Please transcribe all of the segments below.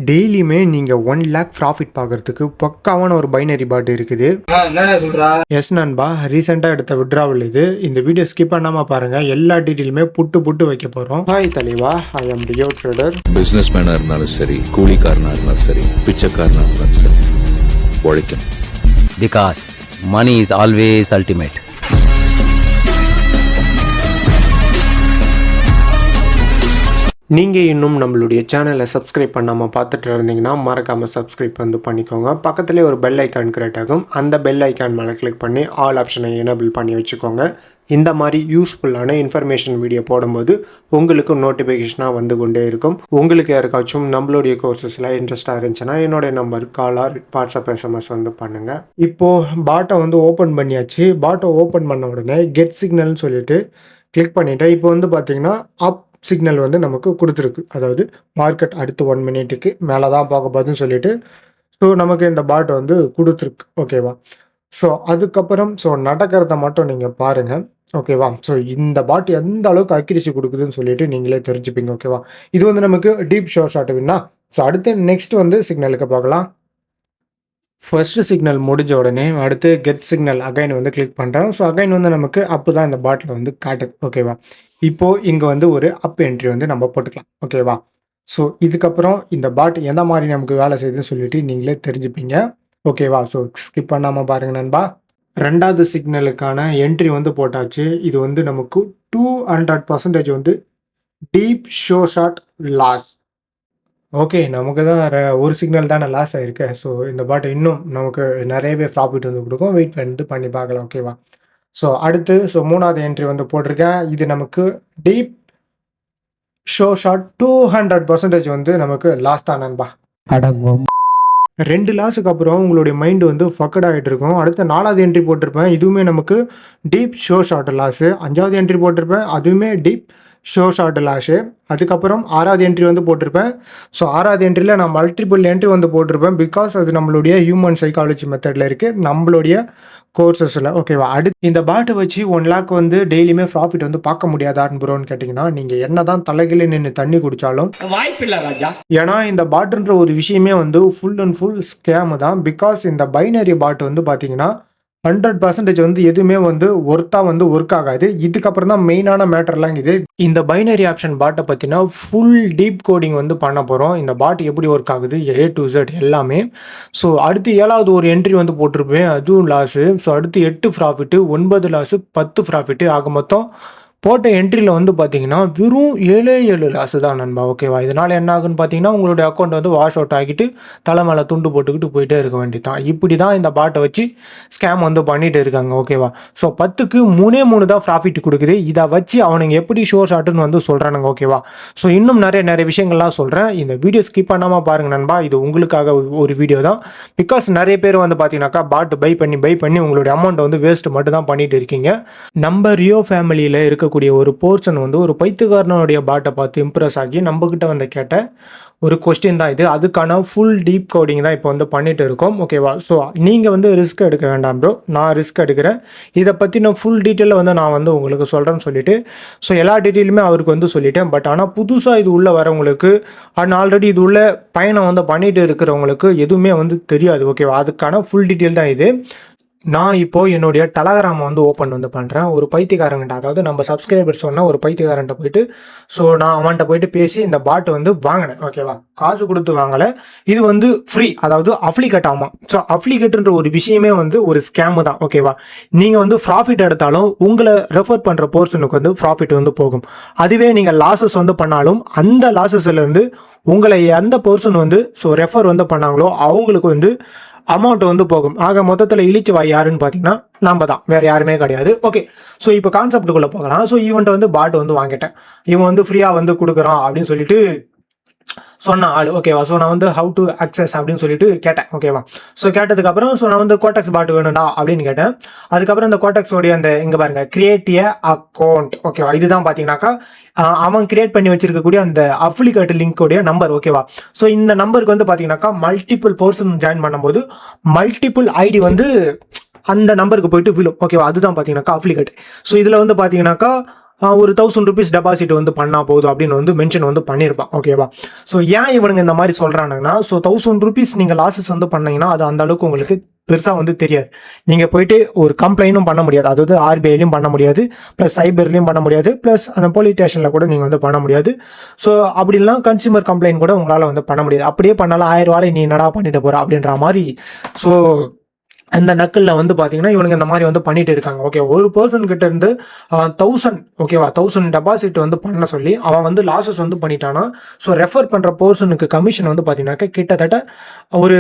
டெய்லியுமே நீங்கள் 1 lakh profit பார்க்கறதுக்கு பக்காவான ஒரு பைனரி பாட் இருக்குது. எஸ் நண்பா, ரீசெண்டாக எடுத்த விட்ராவல் இது. இந்த வீடியோ ஸ்கிப் பண்ணாமல் பாருங்கள். எல்லா டீட்டெயிலுமே புட்டு வைக்க போகிறோம். ஹாய் தலைவா, I am Rio trader. Business மேனாக இருந்தாலும் சரி, கூலிக்காரனாக இருந்தாலும் சரி, பிச்சைக்காரனாக இருந்தாலும் சரி, உழைக்கணும். Because money is always ultimate. நீங்கள் இன்னும் நம்மளுடைய சேனலை சப்ஸ்கிரைப் பண்ணாமல் பார்த்துட்டு இருந்தீங்கன்னா மறக்காமல் சப்ஸ்கிரைப் பண்ணிக்கோங்க. பக்கத்துலேயே ஒரு பெல் ஐக்கான் கிரியேட் ஆகும். அந்த பெல் ஐக்கான் மேலே கிளிக் பண்ணி ஆல் ஆப்ஷனை எனேபிள் பண்ணி வச்சுக்கோங்க. இந்த மாதிரி யூஸ்ஃபுல்லான இன்ஃபர்மேஷன் வீடியோ போடும்போது உங்களுக்கு நோட்டிஃபிகேஷனாக வந்து கொண்டே இருக்கும். உங்களுக்கு யாருக்காச்சும் நம்மளுடைய கோர்சஸில் இன்ட்ரெஸ்ட்டாக இருந்துச்சுன்னா என்னுடைய number call or WhatsApp SMS பண்ணுங்கள். இப்போது பாட்டை ஓப்பன் பண்ணியாச்சு. பாட்டை ஓப்பன் பண்ண உடனே கெட் சிக்னல்னு சொல்லிட்டு கிளிக் பண்ணிவிட்டேன். இப்போ பார்த்தீங்கன்னா அப் சிக்னல் நமக்கு கொடுத்துருக்கு. அதாவது மார்க்கெட் அடுத்து 1 minute மேலே தான் பார்க்க போகுதுன்னு சொல்லிட்டு நமக்கு இந்த பாட் கொடுத்துருக்கு. ஓகேவா? அதுக்கப்புறம் நடக்கிறத மட்டும் நீங்கள் பாருங்கள். ஓகேவா? இந்த பாட் எந்த அளவுக்கு அக்யூரசி கொடுக்குதுன்னு சொல்லிட்டு நீங்களே தெரிஞ்சுப்பீங்க. ஓகேவா? இது நமக்கு டீப் ஷார்ட் வேணா. அடுத்து நெக்ஸ்ட் சிக்னலுக்கு பார்க்கலாம். ஃபர்ஸ்ட் சிக்னல் முடிஞ்ச உடனே அடுத்து கெட் சிக்னல் அகைன் கிளிக் பண்ணுறேன். அகைன் நமக்கு அப்பு தான் இந்த பாட்டில் காட்டுது. ஓகேவா? இப்போது இங்கே ஒரு அப் என்ட்ரி நம்ம போட்டுக்கலாம். ஓகேவா? இதுக்கப்புறம் இந்த பாட் எந்த மாதிரி நமக்கு வேலை செய்யுதுன்னு சொல்லிட்டு நீங்களே தெரிஞ்சுப்பீங்க. ஓகேவா? ஸ்கிப் பண்ணாமல் பாருங்கள் நண்பா. ரெண்டாவது சிக்னலுக்கான என்ட்ரி போட்டாச்சு. இது நமக்கு 200% deep show short loss. Okay, நமக்கு தான் ஒரு சிக்னல் தானே லாஸ் ஆகிருக்கு. இந்த பாட்டை இன்னும் நமக்கு நிறையவே ப்ராஃபிட் கொடுக்கும். வெயிட் பண்ணி பார்க்கலாம். ஓகேவா? அடுத்து மூணாவது என்ட்ரி போட்டிருக்கேன். இது நமக்கு டீப் ஷோ ஷார்ட் 200% நமக்கு லாஸ் தான் நண்பா. 2 லாஸுக்கு அப்புறம் உங்களுடைய மைண்டு ஃபக்கட் ஆகிட்டு இருக்கும். அடுத்து 4வது என்ட்ரி போட்டிருப்பேன். இதுவுமே நமக்கு டீப் ஷோ ஷார்ட் லாஸு. 5வது என்ட்ரி போட்டிருப்பேன். அதுவுமே டீப் ஷோ ஷார்ட் லாஸு. அதுக்கப்புறம் 6வது என்ட்ரி போட்டிருப்பேன். 6வது என்ட்ரியில் நான் மல்டிபிள் என்ட்ரி போட்டிருப்பேன். பிகாஸ் அது நம்மளுடைய ஹியூமன் சைக்காலஜி மெத்தடில் இருக்குது, நம்மளுடைய கோர்சஸில். ஓகேவா? அடுத்து இந்த பாட்டை வச்சு 1 lakh டெய்லியுமே ப்ராஃபிட் பார்க்க முடியாதான்னு ப்ரோன்னு கேட்டிங்கன்னா, நீங்கள் என்ன தான் தலைகளே நின்று தண்ணி குடித்தாலும் வாய்ப்பில்லை ராஜா. ஏன்னா இந்த பாட்டுன்ற ஒரு விஷயமே ஃபுல் அண்ட் ஃபுல் ஸ்கேமு தான். பிகாஸ் இந்த பைனரி பாட் பார்த்தீங்கன்னா 100% எதுவுமே ஒர்த்தா ஒர்க் ஆகாது. இதுக்கப்புறம் தான் மெயினான மேட்டர்லாம் இது. இந்த பைனரி ஆப்ஷன் பாட்டை பற்றினா ஃபுல் டீப் கோடிங் பண்ண போகிறோம். இந்த பாட் எப்படி ஒர்க் ஆகுது A to Z எல்லாமே. அடுத்து 7வது ஒரு என்ட்ரி போட்டிருப்பேன். அதுவும் லாஸு. அடுத்து 8 ப்ராஃபிட்டு, 9 லாஸு, 10 ப்ராஃபிட்டு. ஆக மொத்தம் போட்ட என்ட்ரியில் பார்த்தீங்கன்னா வெறும் 7 லாஸு தான் நண்பா. ஓகேவா? இதனால் என்ன ஆகுன்னு பார்த்தீங்கன்னா உங்களுடைய அக்கௌண்ட் வாஷ் அவுட் ஆகிட்டு தலை மேலே துண்டு போட்டுக்கிட்டு போயிட்டே இருக்க வேண்டியதான். இப்படி தான் இந்த பாட்டை வச்சு ஸ்கேம் பண்ணிட்டு இருக்காங்க. ஓகேவா? 10க்கு 3 தான் ப்ராஃபிட் கொடுக்குது. இதை வச்சு அவனுங்க எப்படி ஷோ ஷார்ட்டுன்னு சொல்கிறானுங்க. ஓகேவா? இன்னும் நிறைய விஷயங்கள்லாம் சொல்கிறேன். இந்த வீடியோ ஸ்கிப் பண்ணாமல் பாருங்கள் நண்பா. இது உங்களுக்காக ஒரு வீடியோ தான். பிகாஸ் நிறைய பேர் பார்த்தீங்கன்னாக்கா பாட்டு பை பண்ணி உங்களுடைய அமௌண்ட் வேஸ்ட் மட்டும் தான் பண்ணிட்டு இருக்கீங்க. நம்ம ரியோ ஃபேமிலியில் இருக்கக்கூடிய ஒரு போர்ஷன் ஒரு பைத்தியக்காரனுடைய பாட்டை பார்த்து இம்ப்ரெஸ் ஆகி நம்மக்கிட்ட கேட்ட ஒரு கொஸ்டின் தான் இது. அதுக்கான ஃபுல் டீப் கோடிங் தான் இப்போ பண்ணிட்டு இருக்கோம். ஓகேவா? நீங்கள் ரிஸ்க் எடுக்க வேண்டாம் ப்ரோ, நான் ரிஸ்க் எடுக்கிறேன். இதை பற்றி நான் ஃபுல் டீட்டெயிலில் நான் உங்களுக்கு சொல்கிறேன்னு சொல்லிட்டு எல்லா டீட்டெயிலுமே அவருக்கு சொல்லிட்டேன். பட் ஆனால் புதுசாக இது உள்ளே வரவங்களுக்கு அண்ட் ஆல்ரெடி இது உள்ள பயணம் பண்ணிட்டு இருக்கிறவங்களுக்கு எதுவுமே தெரியாது. ஓகேவா? அதுக்கான ஃபுல் டீட்டெயில் தான் இது. நான் இப்போது என்னுடைய டெலகிராம் ஓப்பன் பண்ணுறேன். ஒரு பைத்தியக்காரங்கிட்ட, அதாவது நம்ம சப்ஸ்கிரைபர் சொன்னால் ஒரு பைத்தியக்காரன்ட்ட போயிட்டு நான் அவன்கிட்ட போயிட்டு பேசி இந்த பாட்டு வாங்கினேன். ஓகேவா? காசு கொடுத்து வாங்கலை. இது ஃப்ரீ, அதாவது அப்ளிகேட் ஆமாம். அப்ளிகேட்டுன்ற ஒரு விஷயமே ஒரு ஸ்கேமு தான். ஓகேவா? நீங்கள் ப்ராஃபிட் எடுத்தாலும் உங்களை ரெஃபர் பண்ணுற போர்ஷனுக்கு ப்ராஃபிட் போகும். அதுவே நீங்கள் லாஸஸ் பண்ணாலும் அந்த லாஸஸ்லேருந்து உங்களை எந்த போர்ஷன் ரெஃபர் பண்ணாங்களோ அவங்களுக்கு அமௌண்ட் போகும். ஆக மொத்தத்தில் இழிச்சு வாய் யாருன்னு பார்த்தீங்கன்னா நம்ம தான், வேறு யாருமே கிடையாது. ஓகே, இப்போ கான்செப்டுக்குள்ளே போகலாம். இவன்ட்டு பாட்டு வாங்கிட்டேன். இவன் ஃப்ரீயாக கொடுக்குறான் அப்படின்னு சொல்லிட்டு சொன்ன ஆள். ஓகேவா? நான் ஹவு டு அக்சஸ் அப்படின்னு சொல்லிட்டு கேட்டேன். ஓகேவா? கேட்டதுக்கப்புறம் நான் கோட்டக்ஸ் பாட்டு வேணும்டா அப்படின்னு கேட்டேன். அதுக்கப்புறம் இந்த கோட்டக்ஸோடைய அந்த இங்கே பாருங்க, கிரியேட் ஏ அக்கௌண்ட். ஓகேவா? இதுதான் பார்த்தீங்கன்னாக்கா அவன் கிரியேட் பண்ணி வச்சிருக்கக்கூடிய அந்த அப்ளிகேட் லிங்கோடைய நம்பர். ஓகேவா? இந்த நம்பருக்கு பார்த்தீங்கன்னாக்கா மல்டிபிள் பர்சன் ஜாயின் பண்ணும்போது மல்டிபிள் ஐடி அந்த நம்பருக்கு போயிட்டு விழும். ஓகேவா? அதுதான் பார்த்தீங்கன்னாக்கா அப்ளிகேட். இதில் பார்த்தீங்கன்னாக்கா ஒரு 1000 rupees டெபாசிட் வந்து பண்ணா போதும் அப்படின்னு வந்து மென்ஷன் வந்து பண்ணியிருப்பான். ஓகேவா? ஸோ ஏன் இவனுங்க இந்த மாதிரி சொல்றானுங்கன்னா, ஸோ 1000 rupees நீங்க லாஸஸ் வந்து பண்ணீங்கன்னா அது அந்த அளவுக்கு உங்களுக்கு பெருசா வந்து தெரியாது. நீங்க போயிட்டு ஒரு கம்ப்ளைண்டும் பண்ண முடியாது. அதாவது ஆர்பிஐலையும் பண்ண முடியாது, பிளஸ் சைபர்லையும் பண்ண முடியாது, பிளஸ் அந்த போலீஸ் ஸ்டேஷன்ல கூட நீங்க வந்து பண்ண முடியாது. ஸோ அப்படி இல்லைனா கன்சியூமர் கம்ப்ளைண்ட் கூட உங்களால வந்து பண்ண முடியாது. அப்படியே பண்ணாலும் 1000 ரூபாய் நீ என்னடா பண்ணிட்டு போற அப்படின்ற மாதிரி. ஸோ அந்த நக்கல்ல வந்து பாத்தீங்கன்னா இவனுங்க இந்த மாதிரி வந்து பண்ணிட்டு இருக்காங்க. ஓகே, ஒரு பர்சன் கிட்ட இருந்து 1000 ஓகேவா 1000 டெபாசிட் வந்து பண்ண சொல்லி அவன் வந்து லாஸஸ் வந்து பண்ணிட்டானா, ஸோ ரெஃபர் பண்ற பர்சனுக்கு கமிஷன் வந்து பாத்தீங்கன்னாக்க கிட்டத்தட்ட ஒரு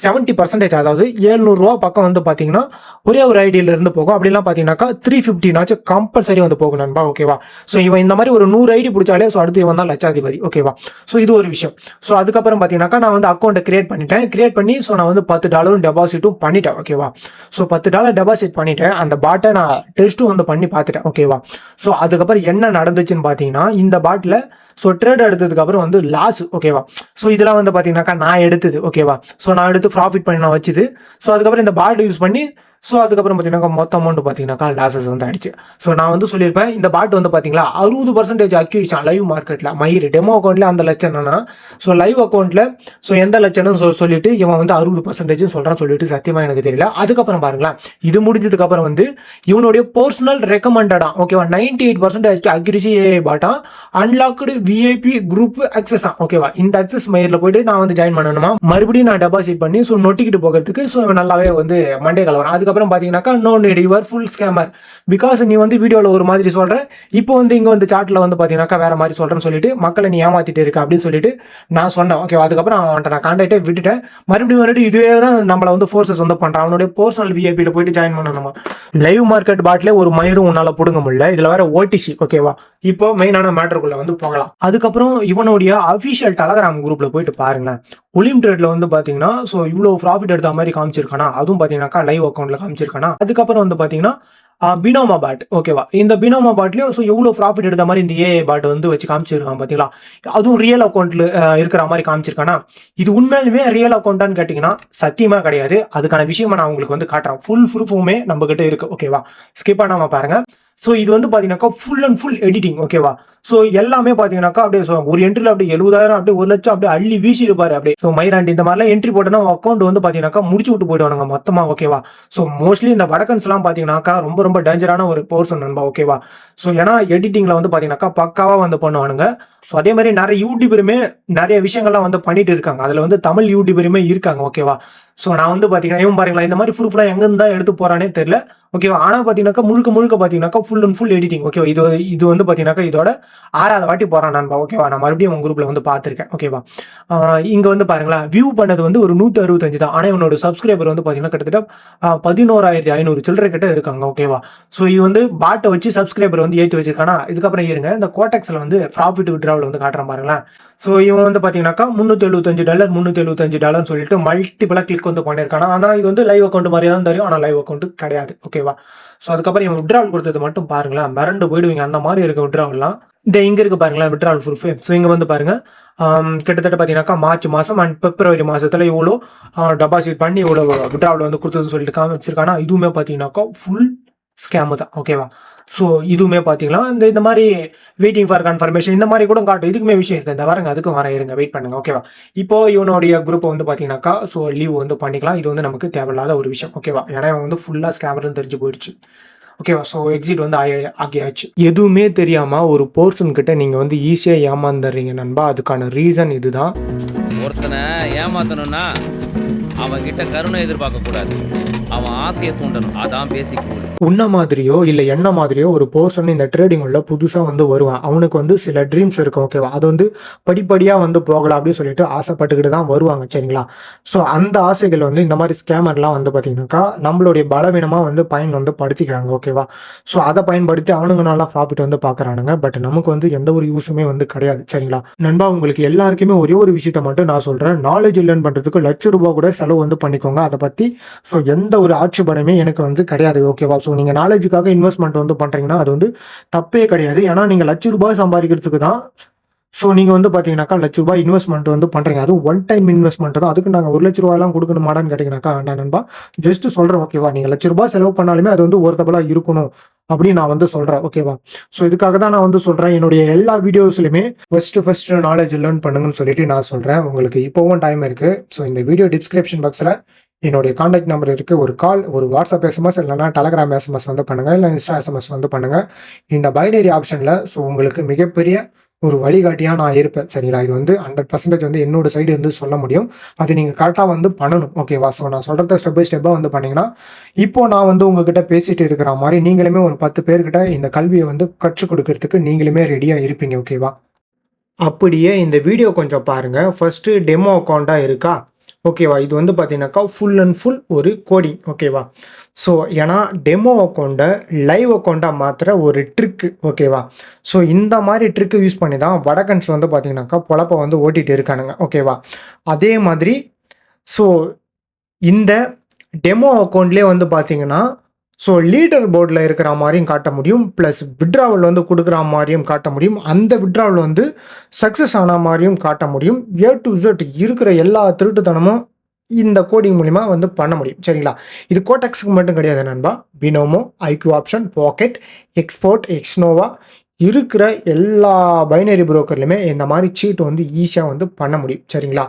70%, அதாவது 700 ரூபா பக்கம் வந்து பாத்தீங்கன்னா ஒரே ஒரு ஐடியில இருந்து போகும். அப்படிலாம் பாத்தீங்கன்னாக்கா 350 கம்பல்சரி வந்து போகும் நண்பா. ஓகேவா? ஸோ இவன் இந்த மாதிரி ஒரு 100 ஐடி பிடிச்சாலே ஸோ அடுத்து இவன் தான் லட்சாதிபதி. ஓகேவா? ஸோ இது ஒரு விஷயம். ஸோ அதுக்கப்புறம் பாத்தீங்கன்னாக்கா நான் வந்து அக்கௌண்ட்டை கிரியேட் பண்ணி ஸோ நான் வந்து $10 டெபாசிட்டும் பண்ணிட்டேன். ஓகேவா? ஸோ $10 டெபாசிட் பண்ணிட்டேன். அந்த பாட்டை நான் டெஸ்ட்டும் வந்து பண்ணி பார்த்துட்டேன். ஓகேவா? ஸோ அதுக்கப்புறம் என்ன நடந்துச்சுன்னு பார்த்தீங்கன்னா, இந்த பாட்டில் ஸோ ட்ரேட் எடுத்ததுக்கு அப்புறம் வந்து லாஸ். ஓகேவா? ஸோ இதெல்லாம் வந்து பார்த்தீங்கன்னாக்கா நான் எடுத்தது. ஓகேவா? ஸோ நான் எடுத்து ப்ராஃபிட் பண்ணி நான் வச்சுது. ஸோ அதுக்கப்புறம் இந்த பாட் யூஸ் பண்ணி ஸோ அதுக்கப்புறம் பார்த்தீங்கன்னாக்கா மொத்த அமௌண்ட் பார்த்தீங்கன்னாக்கா லாஸஸ் வந்து ஆயிடுச்சு. ஸோ நான் வந்து சொல்லியிருப்பேன், இந்த பாட் வந்து பார்த்தீங்களா 60% அக்யூரிஷன் லைவ் மார்க்கெட்டில். மயிர் டெமோ அக்கௌண்ட்ல அந்த லட்சம் என்னன்னா, ஸோ லைவ் அக்கௌண்ட்ல ஸோ எந்த லட்சம்னு சொல்லிட்டு இவன் வந்து 60% சொல்கிறான்னு சொல்லிட்டு சத்தியமாக எனக்கு தெரியல. அதுக்கப்புறம் பாருங்களேன், இது முடிஞ்சதுக்கு அப்புறம் வந்து இவனுடைய பர்சனல் ரெக்கமெண்டடா. ஓகேவா? 98% அக்யூரிசி ஏஐ பாட்டா, அன்லாக்டு விஐபி குரூப் அக்சஸ். ஓகேவா? இந்த அக்சஸ் மயிரில் போயிட்டு நான் வந்து ஜாயின் பண்ணணுமா, மறுபடியும் நான் டெபாசிட் பண்ணி ஸோ நொட்டிக்கிட்டு போகிறதுக்கு ஸோ நல்லாவே வந்து மண்டே கலவரம். அதுக்கப்புறம் பார்த்தீங்கன்னாக்கா no need, your full scammer, because நீ வந்து வீடியோவில் ஒரு மாதிரி சொல்கிற, இப்போ வந்து இங்கே வந்து சாட்டில் வந்து பார்த்தீங்கன்னாக்கா வேற மாதிரி சொல்கிறேன்னு சொல்லிட்டு மக்களை நீ ஏமாத்திட்டு இருக்க அப்படின்னு சொல்லிட்டு நான் சொன்னேன். ஓகே, அதுக்கப்புறம் அவன்கிட்ட நான் கான்டாக்டே விட்டுட்டேன். மறுபடியும் இதுவே தான் நம்மளை வந்து ஃபோர்ஸஸ் வந்து பண்ணுறான். அவனுடைய பர்சனல் விஐபியில் போயிட்டு ஜாயின் பண்ணணுமா. லைவ் மார்க்கெட் பாட்டிலே ஒரு மயிரும் உன்னால் பிடுங்க முடியல, இதில் வேற ஓடிசி. ஓகேவா? இப்போ மெயினான மேட்டருக்குள்ள வந்து போகலாம். அதுக்கப்புறம் இவனுடைய அஃபிஷியல் டெலகிராம் குரூப்ல போயிட்டு பாருங்களேன். ஒலிம் ட்ரேட்ல வந்து பாத்தீங்கன்னா ஸோ இவ்வளோ ப்ராஃபிட் எடுத்த மாதிரி காமிச்சிருக்கானா, அதுவும் பாத்தீங்கன்னாக்கா லைவ் அக்கௌண்ட்ல காமிச்சிருக்கானா. அதுக்கப்புறம் வந்து பாத்தீங்கன்னா பினோமா பாட். ஓகேவா? இந்த பினோமா பாட்லயும் ஸோ எவ்வளோ ப்ராஃபிட் எடுத்த மாதிரி இந்த ஏஐ பாட் வந்து வச்சு காமிச்சிருக்கான் பாத்தீங்களா. அதுவும் ரியல் அக்கௌண்ட்ல இருக்கிற மாதிரி காமிச்சிருக்கானா. இது உண்மையிலுமே ரியல் அக்கௌண்ட்டான்னு கேட்டீங்கன்னா சத்தியமா கிடையாது. அதுக்கான விஷயமா நான் உங்களுக்கு வந்து காட்டுறேன். ஃபுல் ப்ரூஃபுமே நம்ம கிட்ட இருக்கு. ஓகேவா? ஸ்கிப் பண்ணாம பாருங்க. ஸோ இது வந்து பார்த்தீங்கன்னாக்கா ஃபுல் அண்ட் ஃபுல் எடிட்டிங். ஓகேவா? ஸோ எல்லாமே பார்த்தீங்கன்னாக்கா அப்படியே ஒரு என்ட்ரியில் அப்படியே 70,000 அப்படியே 1,00,000 அப்படியே அள்ளி வீசிருப்பாரு அப்படியே. ஸோ மயிராண்டி இந்த மாதிரிலாம் என்ட்ரி போட்டோன்னா அக்கௌண்ட் வந்து பார்த்தீங்கன்னாக்கா முடிச்சு விட்டு போயிடுவானுங்க மொத்தமாக. ஓகேவா? ஸோ மோஸ்ட்லி இந்த வடக்கன்ஸ்லாம் பார்த்தீங்கன்னாக்கா ரொம்ப ரொம்ப டேஞ்சரான ஒரு போர்ஷன் நண்பா. ஓகேவா? ஸோ ஏன்னா எடிட்டிங்கில் வந்து பார்த்தீங்கன்னாக்கா பக்காவாக வந்து பண்ணுவானுங்க. ஸோ அதே மாதிரி நிறைய யூடியூபருமே நிறைய விஷயங்கள்லாம் வந்து பண்ணிட்டு இருக்காங்க. அதில் வந்து தமிழ் யூடியூபருமே இருக்காங்க. ஓகேவா? ஸோ நான் வந்து பார்த்தீங்கன்னா இவன் பாருங்களா இந்த மாதிரி ப்ரூஃப்லாம் எங்கேருந்து தான் எடுத்து போறானே தெரியல. ஓகேவா? ஆனால் பார்த்தீங்கன்னாக்கா முழுக்க பார்த்தீங்கன்னாக்கா ஃபுல் அண்ட் ஃபுல் எடிட்டிங். ஓகேவா? இது வந்து பார்த்தீங்கன்னாக்கா இதோட 6வது வாட்டி போறான் நண்பா. ஓகேவா? நான் மறுபடியும் உங்க குரூப்ல வந்து பார்த்துருக்கேன். ஓகேவா? இங்க வந்து பாருங்களா வியூ பண்ணது வந்து ஒரு 165 தான். ஆனால் இவனோட சப்ஸ்கிரைபர் வந்து பார்த்தீங்கன்னா கிட்டத்தட்ட 11,500 சில்லறை கிட்ட இருக்காங்க. ஓகேவா? ஸோ இது வந்து பாட்டை வச்சு சப்ஸ்கிரைபர் வந்து ஏற்றி வச்சிருக்கானா. இதுக்கப்புறம் இருங்க இந்த கோடெக்ஸ்ல வந்து ப்ராஃபிட் விட்ராவல் வந்து காட்டுறேன் பாருங்களேன். ஸோ இவன் வந்து பார்த்தீங்கன்னாக்கா $375 சொல்லிட்டு மல்டிபிளா கிளிக் வந்து பண்ணியிருக்கானா. ஆனால் இது வந்து லைவ் அக்கௌண்ட் மாதிரி தான் தெரியும், ஆனால் லைவ் அக்கௌண்ட் கிடையாது. ஓகேவா? ஸோ அதுக்கப்புறம் இவன் விட்ராவல் கொடுத்தது மட்டும் பாருங்களேன், மிரண்டு போயிடுவீங்க. அந்த மாதிரி இருக்க விட்ராவல்லாம் இங்க இருக்கு பாருங்களேன் விட்ராவல் ப்ரூஃப். ஸோ இங்க வந்து பாருங்க கிட்டத்தட்ட பார்த்தீங்கன்னாக்கா மார்ச் மாதம் அண்ட் பிப்ரவரி மாதத்துல இவ்வளோ டெபாசிட் பண்ணி இவ்வளோ விட்ராவல் வந்து கொடுத்ததுன்னு சொல்லிட்டு காமிச்சிருக்கானா. இதுவுமே பார்த்தீங்கன்னாக்கா ஃபுல் ஸ்கேமு தான். ஓகேவா? ஸோ இதுவுமே பார்த்தீங்களா இந்த மாதிரி வெயிட்டிங் ஃபார் கன்ஃபர்மேஷன் இந்த மாதிரி கூட காட்டும். இதுக்குமே விஷயம் இருக்குது, இந்த வரங்க அதுக்கும் வர இருங்க, வெயிட் பண்ணுங்க. ஓகேவா? இப்போ இவனுடைய குரூப்பை வந்து பார்த்தீங்கன்னாக்கா ஸோ லீவ் வந்து பண்ணிக்கலாம். இது வந்து நமக்கு தேவையில்லாத ஒரு விஷயம். ஓகேவா? ஏன்னா இவன் வந்து ஃபுல்லாக ஸ்கேமர்னு தெரிஞ்சு போயிடுச்சு. ஓகேவா? ஸோ எக்ஸிட் வந்து ஆகியாச்சு. எதுவுமே தெரியாம ஒரு போர்ஷன் கிட்ட நீங்க வந்து ஈஸியா ஏமாந்துடுறீங்க நண்பா. அதுக்கான ரீசன் இதுதான். ஒருத்தனை ஏமாத்தணும்னா அவன் கிட்ட கருணை எதிர்பார்க்க கூடாது, அவன் ஆசையை தூண்டணும். அதான் பேசிக் ரூல். உன்ன மாதிரியோ இல்லை என்ன மாதிரியோ ஒரு பர்சன் இந்த ட்ரேடிங் உள்ள புதுசாக வந்து வருவான். அவனுக்கு வந்து சில ட்ரீம்ஸ் இருக்கும். ஓகேவா? அது வந்து படிப்படியாக வந்து போகலாம் அப்படின்னு சொல்லிட்டு ஆசைப்பட்டுக்கிட்டு தான் வருவாங்க. சரிங்களா? ஸோ அந்த ஆசைகள் வந்து இந்த மாதிரி ஸ்கேமர்லாம் வந்து பார்த்தீங்கன்னாக்கா நம்மளுடைய பலவீனமாக வந்து பயன் வந்து படுத்திக்கிறாங்க. ஓகேவா? ஸோ அதை பயன்படுத்தி அவனுங்க நல்லா ப்ராஃபிட் வந்து பார்க்குறானுங்க. பட் நமக்கு வந்து எந்த ஒரு யூஸுமே வந்து கிடையாது. சரிங்களா நண்பா? உங்களுக்கு எல்லாருக்குமே ஒரே ஒரு விஷயத்த மட்டும் நான் சொல்கிறேன். நாலேஜ் லேர்ன் பண்ணுறதுக்கு ₹1,00,000 கூட செலவு வந்து பண்ணிக்கோங்க. அதை பற்றி ஸோ எந்த ஒரு ஆட்சேபனையுமே எனக்கு வந்து கிடையாது. ஓகேவா? ஸோ நீங்கள் நாலேஜுக்காக இன்வெஸ்ட்மெண்ட் வந்து பண்ணுறீங்கன்னா அது வந்து தப்பே கிடையாது. ஏன்னா நீங்கள் ₹1,00,000 சம்பாதிக்கிறதுக்கு தான் ஸோ நீங்கள் வந்து பார்த்தீங்கன்னாக்கா ₹1,00,000 இன்வெஸ்ட்மெண்ட் வந்து பண்ணுறீங்க. அதுவும் ஒன் டைம் இன்வெஸ்ட்மெண்ட் தான். அதுக்கு நாங்கள் ₹1,00,000 கொடுக்கணுமாடான்னு கேட்டிங்கனாக்கா வேண்டாம் நண்பா. ஜஸ்ட் சொல்கிறேன் ஓகேவா. நீங்கள் ₹1,00,000 செலவு பண்ணாலுமே அது வந்து ஒர்த்தபுளாக இருக்கணும் அப்படின்னு நான் வந்து சொல்கிறேன் ஓகேவா. ஸோ இதுக்காக தான் நான் வந்து சொல்கிறேன், என்னுடைய எல்லா வீடியோஸ்லையுமே ஃபஸ்ட்டு நாலேஜ் லேர்ன் பண்ணுங்கன்னு சொல்லிட்டு நான் சொல்கிறேன். உங்களுக்கு இப்போவும் டைம் இருக்குது. ஸோ இந்த வீடியோ டிஸ்கிரிப்ஷன் பாக்ஸில் என்னுடைய காண்டாக்ட் நம்பர் இருக்குது. ஒரு கால், ஒரு வாட்ஸ்அப் எஸ்எம்எஸ் இல்லைனா டெலகிராம் எஸ்எம்எஸ் வந்து பண்ணுங்கள், இல்லை இன்ஸ்டா எஸ்எம்எஸ் வந்து பண்ணுங்கள். இந்த பைனரி ஆப்ஷனில் ஸோ உங்களுக்கு மிகப்பெரிய ஒரு வழிகாட்டியாக நான் இருப்பேன் சரிங்களா. இது வந்து 100% வந்து என்னோட சைடு இருந்து சொல்ல முடியும். அது நீங்கள் கரெக்டாக வந்து பண்ணணும் ஓகேவா. ஸோ நான் சொல்கிறத ஸ்டெப் பை ஸ்டெப்பாக வந்து பண்ணிங்கன்னா, இப்போ நான் வந்து உங்ககிட்ட பேசிட்டு இருக்கிற மாதிரி நீங்களுமே ஒரு 10 பேர்கிட்ட இந்த கல்வியை வந்து கற்றுக் கொடுக்கறதுக்கு நீங்களுமே ரெடியாக இருப்பீங்க ஓகேவா. அப்படியே இந்த வீடியோ கொஞ்சம் பாருங்கள். ஃபஸ்ட்டு டெமோ அக்கௌண்ட்டாக இருக்கா ஓகேவா. இது வந்து பார்த்தீங்கன்னாக்கா ஃபுல் அண்ட் ஃபுல் ஒரு கோடிங் ஓகேவா. ஸோ ஏன்னா டெமோ அக்கௌண்ட்டை லைவ் அக்கௌண்ட்டாக மாற்றுற ஒரு ட்ரிக்கு ஓகேவா. ஸோ இந்த மாதிரி ட்ரிக்கு யூஸ் பண்ணி தான் வடக்கன்ஸ் வந்து பார்த்தீங்கன்னாக்கா பொழப்பை வந்து ஓட்டிகிட்டு இருக்கானுங்க ஓகேவா. அதே மாதிரி ஸோ இந்த டெமோ அக்கௌண்ட்லேயே வந்து பார்த்தீங்கன்னா ஸோ லீடர் போர்டில் இருக்கிற மாதிரியும் காட்ட முடியும், ப்ளஸ் விட்ராவல் வந்து கொடுக்குற மாதிரியும் காட்ட முடியும், அந்த விட்ராவல் வந்து சக்ஸஸ் ஆன மாதிரியும் காட்ட முடியும். A to Z இருக்கிற எல்லா திருட்டுத்தனமும் இந்த கோடிங் மூலிமா வந்து பண்ண முடியும் சரிங்களா. இது கோடெக்ஸுக்கு மட்டும் கிடையாது நண்பா. Binomo, IQ Option, Pocket, export, Exnova இருக்கிற எல்லா பைனரி புரோக்கர்லையுமே இந்த மாதிரி சீட்டு வந்து ஈஸியாக வந்து பண்ண முடியும் சரிங்களா.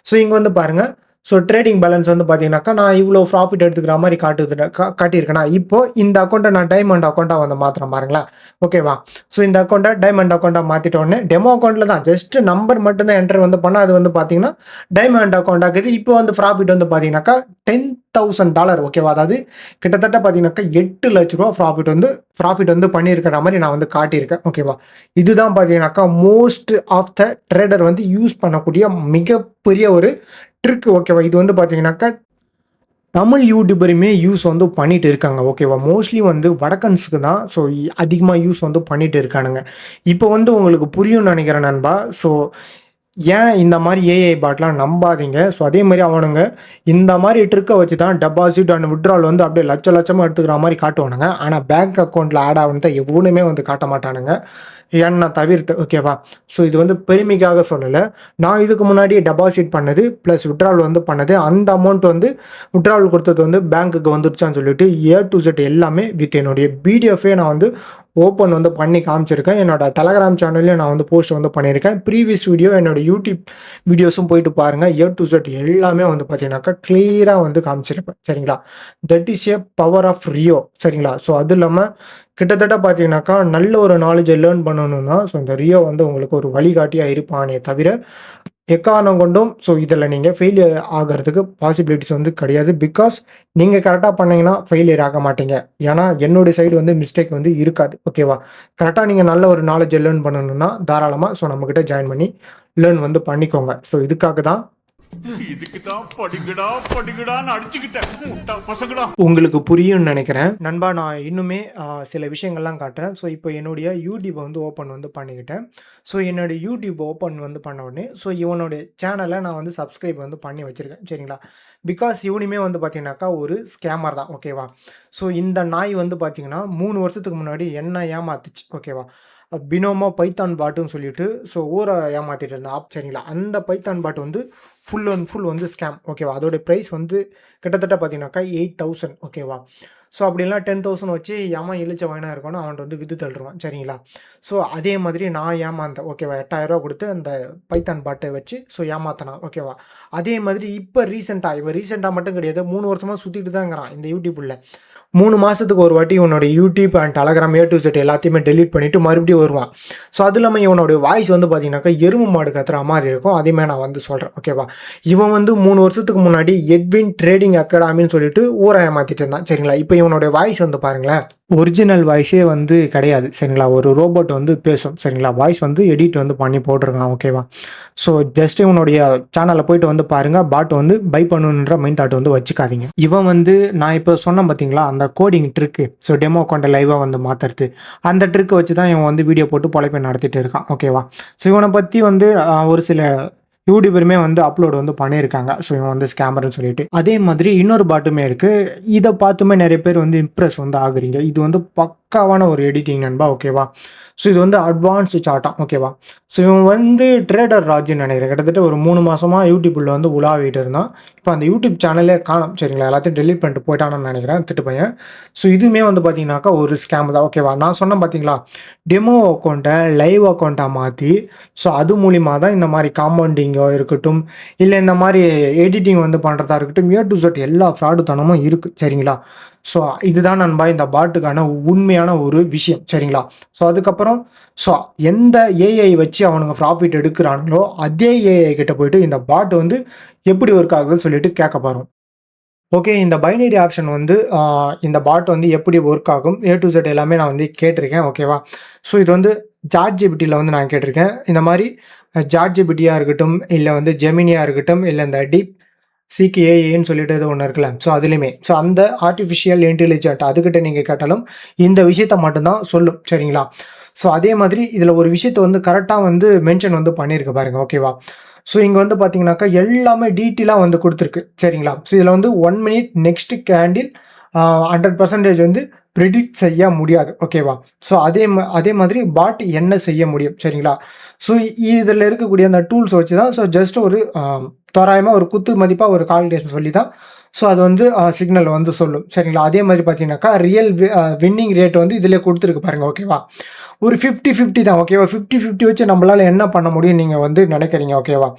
ஸோ இங்கே வந்து பாருங்கள். ஸோ ட்ரேடிங் பேலன்ஸ் வந்து பார்த்தீங்கன்னாக்கா நான் இவ்வளோ ப்ராஃபிட் எடுத்துக்கிற மாதிரி காட்டியிருக்கேன்னா, இப்போ இந்த அக்கௌண்ட்டை நான் டைமண்ட் அக்கௌண்ட்டாக வந்து மாற்றுறேன் பாருங்களேன் ஓகேவா. ஸோ இந்த அக்கௌண்ட்டை டைமண்ட் அக்கௌண்ட்டாக மாற்றிட்டோடனே டெமோ அக்கௌண்ட்டில் தான் ஜஸ்ட் நம்பர் மட்டும்தான் என்டர் வந்து பண்ணால் அது வந்து பார்த்தீங்கன்னா டைமண்ட் அக்கௌண்ட் ஆகுது. இப்போ வந்து ப்ராஃபிட் வந்து பார்த்தீங்கன்னாக்கா $10,000 ஓகேவா. அதாவது கிட்டத்தட்ட பார்த்தீங்கன்னாக்கா ₹8,00,000 ப்ராஃபிட் வந்து பண்ணியிருக்கிற மாதிரி நான் வந்து காட்டியிருக்கேன் ஓகேவா. இதுதான் பார்த்தீங்கன்னாக்கா மோஸ்ட் ஆஃப் த ட்ரேடர் வந்து யூஸ் பண்ணக்கூடிய மிகப்பெரிய ஒரு ட்ரிக் ஓகேவா. இது வந்து பார்த்தீங்கன்னாக்கா தமிழ் யூடியூபருமே யூஸ் வந்து பண்ணிட்டு இருக்காங்க ஓகேவா. மோஸ்ட்லி வந்து வடக்கன்ஸுக்கு தான் ஸோ அதிகமாக யூஸ் வந்து பண்ணிட்டு இருக்கானுங்க. இப்போ வந்து உங்களுக்கு புரியும்னு நினைக்கிறேன் நண்பா. ஸோ ஏன் இந்த மாதிரி ஏஐ பாட்லாம் நம்பாதீங்க. ஸோ அதே மாதிரி அவனுங்க இந்த மாதிரி ட்ரிக்கை வச்சு தான் டெபாசிட் அண்ட் விட்ரால் வந்து அப்படியே லட்சமாக எடுத்துக்கிற மாதிரி காட்டுவானுங்க. ஆனால் பேங்க் அக்கௌண்ட்டில் ஆட் ஆகுனதை எவ்வளவுமே வந்து காட்ட மாட்டானுங்க, என்ன தவிர்த்து ஓகேவா. ஸோ இது வந்து பெருமைக்காக சொல்லலை. நான் இதுக்கு முன்னாடி டெபாசிட் பண்ணது ப்ளஸ் விட்ரால் வந்து பண்ணது, அந்த அமௌண்ட் வந்து விட்ரால் கொடுத்தது வந்து பேங்க்குக்கு வந்துருச்சான்னு சொல்லிட்டு A to Z எல்லாமே வித் என்னுடைய பிடிஎஃபே நான் வந்து ஓப்பன் வந்து பண்ணி காமிச்சிருக்கேன். என்னோட டெலகிராம் சேனல்லையும் நான் வந்து போஸ்ட் வந்து பண்ணியிருக்கேன். ப்ரீவியஸ் வீடியோ என்னோட யூடியூப் வீடியோஸும் போயிட்டு பாருங்கள். A to Z எல்லாமே வந்து பார்த்தீங்கன்னாக்கா கிளியராக வந்து காமிச்சிருப்பேன் சரிங்களா. That is a power of ரியோ சரிங்களா. ஸோ அது இல்லாமல் கிட்டத்தட்ட பார்த்தீங்கன்னாக்கா நல்ல ஒரு நாலேஜை லேர்ன் பண்ணணும்னா ஸோ இந்த ரியோ வந்து உங்களுக்கு ஒரு வழிகாட்டியாக இருப்பானே தவிர எக்காரணம் கொண்டும் ஸோ இதில் நீங்கள் ஃபெயிலியர் ஆகிறதுக்கு பாசிபிலிட்டிஸ் வந்து கிடையாது. பிகாஸ் நீங்கள் கரெக்டாக பண்ணிங்கன்னா ஃபெயிலியர் ஆக மாட்டீங்க. ஏன்னா என்னுடைய சைடு வந்து மிஸ்டேக் வந்து இருக்காது ஓகேவா. கரெக்டாக நீங்கள் நல்ல ஒரு நாலேஜை லேர்ன் பண்ணணும்னா தாராளமாக ஸோ நம்மக்கிட்ட ஜாயின் பண்ணி லேர்ன் வந்து பண்ணிக்கோங்க. ஸோ இதுக்காக தான் உங்களுக்கு புரியும்னு நினைக்கிறேன் நண்பா. நான் இன்னுமே சில விஷயங்கள்லாம் காட்டுறேன். ஸோ இப்போ என்னுடைய யூடியூப்பை வந்து ஓப்பன் வந்து பண்ணிக்கிட்டேன். ஸோ என்னுடைய யூடியூப் ஓப்பன் வந்து பண்ண உடனே ஸோ இவனுடைய சேனலை நான் வந்து சப்ஸ்கிரைப் வந்து பண்ணி வச்சுருக்கேன் சரிங்களா. பிகாஸ் இவனுமே வந்து பார்த்தீங்கன்னாக்கா ஒரு ஸ்கேமர் தான் ஓகேவா. ஸோ இந்த நாய் வந்து பார்த்தீங்கன்னா 3 வருஷத்துக்கு முன்னாடி என்ன ஏமாத்துச்சு ஓகேவா. பினோமோ பைத்தான் பாட்டுன்னு சொல்லிட்டு ஸோ ஊரை ஏமாற்றிட்டு இருந்தேன் ஆப் சரிங்களா. அந்த பைத்தான் பாட்டு வந்து ஃபுல் அண்ட் ஃபுல் வந்து ஸ்கேம் ஓகேவா. அதோடைய ப்ரைஸ் வந்து கிட்டத்தட்ட பார்த்தீங்கன்னாக்கா 8,000 ஓகேவா. ஸோ அப்படிலாம் 10,000 வச்சு ஏமா இழிச்ச வாயினா இருக்கணும் அவன்கிட்ட வந்து விற்று தள்ளுருவான் சரிங்களா. ஸோ அதே மாதிரி நான் ஏமாந்தேன் ஓகேவா. 8,000 கொடுத்து அந்த பைத்தான் பாட்டை வச்சு ஸோ ஏமாத்தினான் ஓகேவா. அதே மாதிரி இப்போ ரீசெண்டாக மட்டும் கிடையாது, 3 வருஷமாக சுற்றிட்டு தான் இருக்கிறான் இந்த யூடியூப்பில். 3 மாதத்துக்கு ஒரு வாட்டி இவனோட YouTube and Telegram A to Z எல்லாத்தையுமே டெலீட் பண்ணிவிட்டு மறுபடியும் வருவான். ஸோ அது இல்லாமல் இவனோட வாய்ஸ் வந்து பார்த்தீங்கன்னாக்கா எருமை மாடு கத்துற மாதிரி இருக்கும். அதேமாதிரி நான் வந்து சொல்கிறேன் ஓகேவா. இவன் வந்து 3 வருஷத்துக்கு முன்னாடி எட்வின் ட்ரேடிங் அகாடமின்னு சொல்லிட்டு ஊரை ஏமாற்றிட்டு இருந்தான் சரிங்களா. இப்போ இவனோட வாய்ஸ் வந்து பாருங்களேன், ஒரிஜினல் வாய்ஸே வந்து கிடையாது சரிங்களா. ஒரு ரோபோட் வந்து பேசும் சரிங்களா. வாய்ஸ் வந்து எடிட் வந்து பண்ணி போட்டிருக்கான் ஓகேவா. ஸோ ஜஸ்ட் இவனுடைய சேனலில் போயிட்டு வந்து பாருங்கள். பாட் வந்து பை பண்ணணுன்ற மைண்ட் தாட் வந்து வச்சுக்காதீங்க. இவன் வந்து நான் இப்போ சொன்னேன் பார்த்தீங்களா அந்த கோடிங் ட்ரிக்கு, ஸோ டெமோ அக்கௌண்ட்டை லைவாக வந்து மாற்றுறது, அந்த ட்ரிக்கை வச்சு தான் இவன் வந்து வீடியோ போட்டு பொழைப்பை நடத்திட்டு இருக்கான் ஓகேவா. ஸோ இவனை பற்றி வந்து ஒரு சில யூடியூபருமே வந்து அப்லோட் வந்து பண்ணியிருக்காங்க. ஸோ இவன் வந்து ஸ்கேமர்னு சொல்லிட்டு. அதே மாதிரி இன்னொரு பாட்டுமே இருக்குது. இதை பார்த்துமே நிறைய பேர் வந்து இம்ப்ரெஸ் வந்து ஆகுறீங்க. இது வந்து பக்காவான ஒரு எடிட்டிங் நண்பா. ஓகேவா? ஸோ இது வந்து அட்வான்ஸ்டு சார்ட்டாம். ஓகேவா? ஸோ இவன் வந்து ட்ரேடர் ராஜுன்னு நினைக்கிறேன். கிட்டத்தட்ட ஒரு 3 மாதமாக யூடியூப்பில் வந்து உலாவிட்டு இருந்தான். இப்போ அந்த யூடியூப் சேனலே காணும். சரிங்களா? எல்லாத்தையும் டெலிட் பண்ணிட்டு போயிட்டானு நினைக்கிறேன் திட்டு பையன். ஸோ இதுவுமே வந்து பார்த்தீங்கன்னாக்கா ஒரு ஸ்கேம் தான். ஓகேவா? நான் சொன்னேன் பார்த்தீங்களா, டெமோ அக்கௌண்ட்டை லைவ் அக்கௌண்ட்டாக மாற்றி, ஸோ அது மூலிமா தான் இந்த மாதிரி காம்பவுண்டிங்கோ இருக்கட்டும், இல்லை இந்த மாதிரி எடிட்டிங் வந்து பண்ணுறதா இருக்கட்டும், A to Z எல்லா ஃப்ராடுத்தனமும் இருக்குது. சரிங்களா? ஸோ இதுதான் நண்பா இந்த பாட்டுக்கான உண்மையான ஒரு விஷயம். சரிங்களா? ஸோ அதுக்கப்புறம் ஸோ எந்த ஏஐ வச்சு அவனுங்க ப்ராஃபிட் எடுக்கிறானுங்களோ அதே ஏஐ கிட்ட போயிட்டு இந்த பாட் வந்து எப்படி ஒர்க் ஆகுதுன்னு சொல்லிட்டு கேட்க போகிறோம். ஓகே, இந்த பைனரி ஆப்ஷன் வந்து இந்த பாட் வந்து எப்படி ஒர்க் ஆகும், A to Z எல்லாமே நான் வந்து கேட்டிருக்கேன். ஓகேவா? ஸோ இது வந்து ChatGPTயில் வந்து நான் கேட்டிருக்கேன். இந்த மாதிரி ChatGPTயாக இருக்கட்டும், இல்லை வந்து ஜெமினியாக இருக்கட்டும், இல்லை இந்த டீப் சிகேஏன்னு சொல்லிட்டு ஏதோ ஒன்று இருக்குல்ல, ஸோ அதுலேயுமே ஸோ அந்த ஆர்டிஃபிஷியல் இன்டெலிஜென்ட் அதுக்கிட்ட நீங்கள் கேட்டாலும் இந்த விஷயத்த மட்டும்தான் சொல்லும். சரிங்களா? ஸோ அதே மாதிரி இதில் ஒரு விஷயத்த வந்து கரெக்டாக வந்து மென்ஷன் வந்து பண்ணியிருக்க பாருங்க. ஓகேவா? ஸோ இங்கே வந்து பார்த்தீங்கன்னாக்கா எல்லாமே டீட்டெயிலாக வந்து கொடுத்துருக்கு. சரிங்களா? ஸோ இதில் வந்து 1 minute நெக்ஸ்ட் கேண்டில் 100% வந்து ப்ரிடிக்ட் செய்ய முடியாது. ஓகேவா? ஸோ அதே மாதிரி பாட் என்ன செய்ய முடியும். சரிங்களா? ஸோ இதில் இருக்கக்கூடிய அந்த டூல்ஸ் வச்சு தான் ஸோ ஜஸ்ட் ஒரு தோராயமாக ஒரு குத்து மதிப்பாக ஒரு கால்குலேஷன் சொல்லி தான் ஸோ அது வந்து சிக்னல் வந்து சொல்லும். சரிங்களா? அதே மாதிரி பார்த்தீங்கன்னாக்கா ரியல் வின்னிங் ரேட் வந்து இதில் கொடுத்துருக்கு பாருங்கள். ஓகேவா? ஒரு 50-50 தான். ஓகேவா? 50-50 வச்சு நம்மளால் என்ன பண்ண முடியும் நீங்கள் வந்து நினைக்கிறீங்க. ஓகேவா?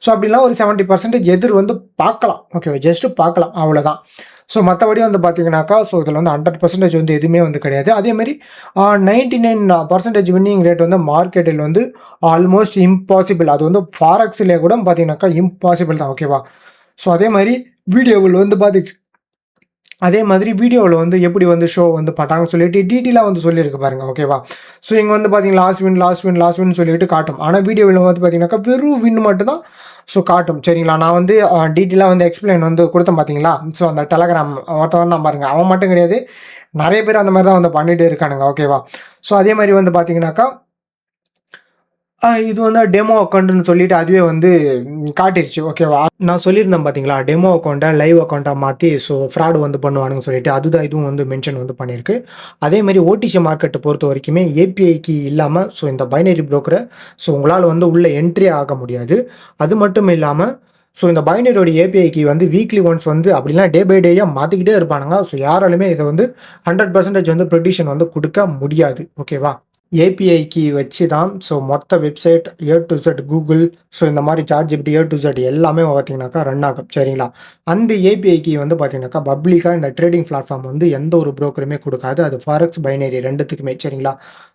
ஸோ அப்படிலாம் ஒரு 70% எதிர் வந்து பார்க்கலாம். ஓகேவா? ஜஸ்ட்டு பார்க்கலாம், அவ்வளோதான். ஸோ மற்றபடி வந்து பார்த்தீங்கன்னாக்கா ஸோ இதில் வந்து 100% வந்து எதுவுமே வந்து கிடையாது. அதேமாதிரி 99% வின்னிங் ரேட் வந்து மார்க்கெட்டில் வந்து ஆல்மோஸ்ட் இம்பாசிபிள். அது வந்து ஃபாரெக்ஸ்லேயே கூட பார்த்தீங்கன்னாக்கா இம்பாசிபிள் தான். ஓகேவா? ஸோ அதே மாதிரி வீடியோவில் வந்து எப்படி வந்து ஷோ வந்து பட்டாங்கன்னு சொல்லிட்டு டீட்டெயிலாக வந்து சொல்லியிருக்கு பாருங்கள். ஓகேவா? ஸோ இங்கே வந்து பார்த்தீங்கன்னா லாஸ்ட் வின் சொல்லிட்டு காட்டும். ஆனால் வீடியோவில் வந்து பார்த்தீங்கன்னாக்கா வெறும் வின் மட்டும் தான் ஸோ காட்டும். சரிங்களா? நான் வந்து டீட்டெயிலாக வந்து எக்ஸ்பிளைன் வந்து கொடுத்தேன் பார்த்தீங்களா? ஸோ அந்த டெலகிராம் ஒருத்தவன் தான் பாருங்கள், அவன் மட்டும் கிடையாது, நிறைய பேர் அந்த மாதிரி தான் வந்து பண்ணிகிட்டு இருக்கானுங்க. ஓகேவா? ஸோ அதே மாதிரி வந்து பார்த்தீங்கன்னாக்கா இது வந்து டெமோ அக்கௌண்ட்டுன்னு சொல்லிட்டு அதுவே வந்து காட்டிருச்சு. ஓகேவா? நான் சொல்லியிருந்தேன் பார்த்தீங்களா, டெமோ அக்கௌண்ட்டை லைவ் அக்கௌண்ட்டாக மாற்றி ஸோ ஃப்ராடு வந்து பண்ணுவானுங்கன்னு சொல்லிட்டு அதுதான் இதுவும் வந்து மென்ஷன் வந்து பண்ணியிருக்கு. அதேமாதிரி ஓடிசி மார்க்கெட்டை பொறுத்த வரைக்குமே ஏபிஐ கீ இல்லாமல் ஸோ இந்த பைனரி புரோக்கரை ஸோ உங்களால் வந்து உள்ளே என்ட்ரி ஆக முடியாது. அது மட்டும் இல்லாமல் ஸோ இந்த பைனரியோட ஏபிஐ கீ வந்து வீக்லி ஒன்ஸ் வந்து அப்படிலாம் டே பை டேயாக மாற்றிக்கிட்டே இருப்பானுங்க. ஸோ யாராலுமே இதை வந்து 100% வந்து ப்ரெடிக்ஷன் வந்து கொடுக்க முடியாது. ஓகேவா? ஏபிஐ கீ வச்சு தான் ஸோ மொத்த website A to Z Google so இந்த மாதிரி ChatGPT A to Z எல்லாமே பார்த்தீங்கன்னாக்கா ரன் ஆகும். சரிங்களா? அந்த ஏபிஐ கீ வந்து பார்த்தீங்கன்னாக்கா பப்ளிக்காக இந்த ட்ரேடிங் பிளாட்ஃபார்ம் வந்து எந்த ஒரு புரோக்கருமே கொடுக்காது. அது ஃபாரெக்ஸ் பைனரி ரெண்டுத்துக்குமே. சரிங்களா?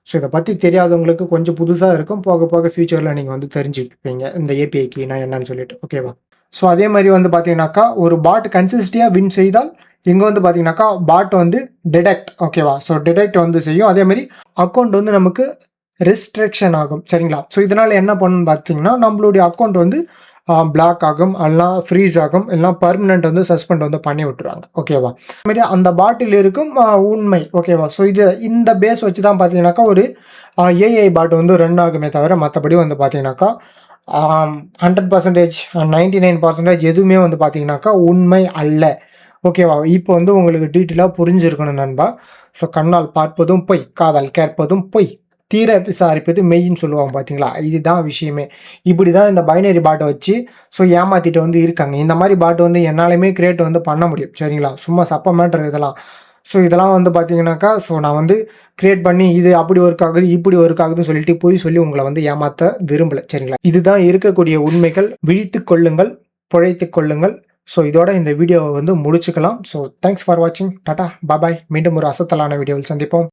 ஸோ இதை பற்றி தெரியாதவங்களுக்கு கொஞ்சம் புதுசாக இருக்கும். போக போக ஃபியூச்சரில் நீங்கள் வந்து தெரிஞ்சுப்பீங்க இந்த ஏபிஐ கீனா என்னன்னு சொல்லிட்டு. ஓகேவா? ஸோ அதே மாதிரி வந்து பார்த்தீங்கன்னாக்கா ஒரு பாட் கன்சிஸ்டியாக வின் செய்தால் இங்கே வந்து பார்த்தீங்கன்னாக்கா பாட் வந்து டிடெக்ட். ஓகேவா? ஸோ டிடெக்ட் வந்து செய்யும். அதேமாதிரி அக்கௌண்ட் வந்து நமக்கு ரெஸ்ட்ரிக்ஷன் ஆகும். சரிங்களா? ஸோ இதனால் என்ன பண்ணணும்னு பார்த்தீங்கன்னா நம்மளுடைய அக்கௌண்ட் வந்து பிளாக் ஆகும், எல்லாம் ஃப்ரீஸ் ஆகும், எல்லாம் பர்மனெண்ட் வந்து சஸ்பெண்ட் வந்து பண்ணி விட்டுருவாங்க. ஓகேவா? அதுமாரி அந்த பாட்டில் இருக்கும் உண்மை. ஓகேவா? ஸோ இந்த பேஸ் வச்சு தான் பார்த்தீங்கன்னாக்கா ஒரு ஏஐ பாட் வந்து ரன் ஆகுமே தவிர மற்றபடி வந்து பார்த்தீங்கன்னாக்கா 100% 99% எதுவுமே வந்து பார்த்தீங்கன்னாக்கா உண்மை அல்ல. ஓகேவா? இப்போ வந்து உங்களுக்கு டீட்டெயிலாக புரிஞ்சிருக்கணும் நண்பா. ஸோ கண்ணால் பார்ப்பதும் பொய், காதால் கேட்பதும் பொய், தீர விசாரிப்பது மெய்ன்னு சொல்லுவாங்க பார்த்தீங்களா? இதுதான் விஷயமே. இப்படி தான் இந்த பைனரி பாட்டை வச்சு ஸோ ஏமாற்றிட்டு வந்து இருக்காங்க. இந்த மாதிரி பாட்டு வந்து என்னாலுமே கிரியேட் வந்து பண்ண முடியும். சரிங்களா? சும்மா சப்ப மேட்டர் இதெல்லாம். ஸோ இதெல்லாம் வந்து பார்த்தீங்கன்னாக்கா ஸோ நான் வந்து கிரியேட் பண்ணி இது அப்படி ஒர்க் ஆகுது இப்படி ஒர்க் ஆகுதுன்னு சொல்லிட்டு போய் சொல்லி உங்களை வந்து ஏமாற்ற விரும்பலை. சரிங்களா? இதுதான் இருக்கக்கூடிய உண்மைகள். விழித்து கொள்ளுங்கள், பிழைத்து கொள்ளுங்கள். ஸோ இதோட இந்த வீடியோவை வந்து முடிச்சுக்கலாம். ஸோ தேங்க்ஸ் ஃபார் வாட்சிங். டாடா, பாய். மீண்டும் ஒரு அசத்தலான வீடியோவில் சந்திப்போம்.